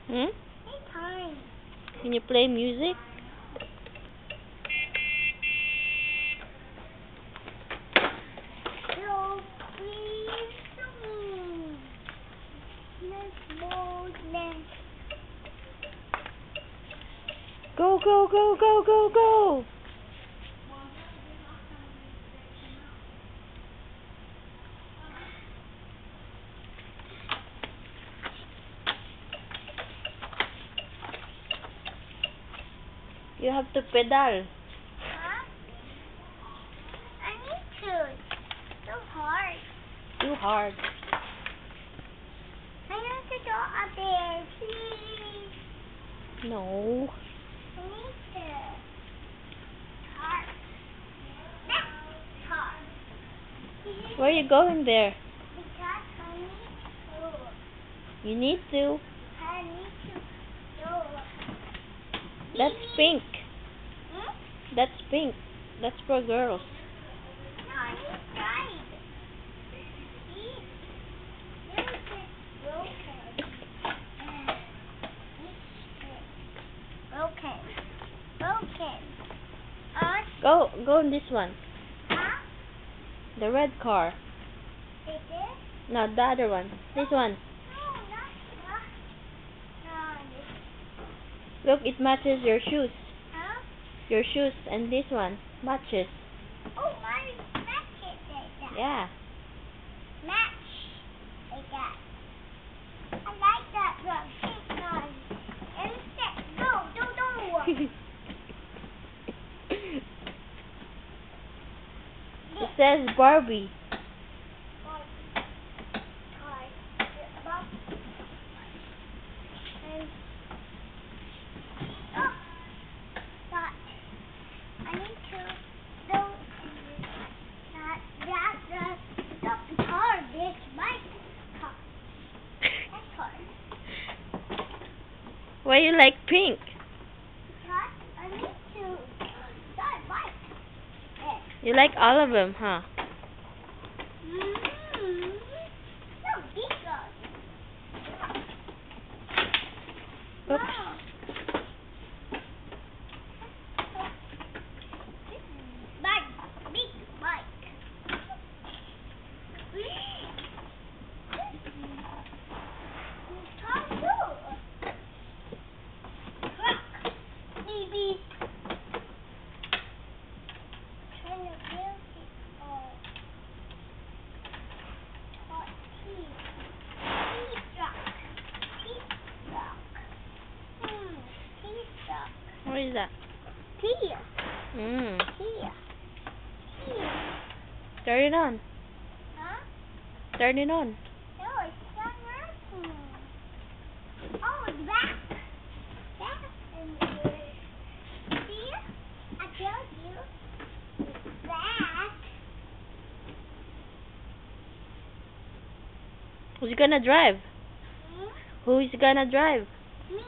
Hmm? Anytime. Can you play music? So please to me. Let's go next. Go, go, go, go, go, go! You have to pedal. Huh? I need to. So hard. Too hard. I want to go up there, please. No. I need to. Hard. That's hard. Where are you going there? Because I need to. You need to. I need to go. That's pink. Hmm? That's pink. That's for girls. No, I need to ride. See? This is broken. Broken. Broken. Go in this one. Huh? The red car. Is it? No, the other one. This one. No, not. No, this. Look, it matches your shoes. Huh? Your shoes and this one matches. Oh, mine matches like that. Yeah. Match like that. I like that one. Pink one. Instead, go. It says Barbie. I need to go that's hard. This bike car. That's hard. Why you like pink? Because I need to start bike. You like all of them, huh? No, these are. Oops. Wow. Big bike. Maybe. Trying to build it all. Hot tea. Tea truck. Tea truck. Tea truck. What is that? Tea. Mm. Tea. Tea. Turn it on. Huh? Turn it on. No, it's not working. Oh, it's back. Back in there. See? I told you. It's back. Who's gonna drive? Hmm? Who's gonna drive? Me.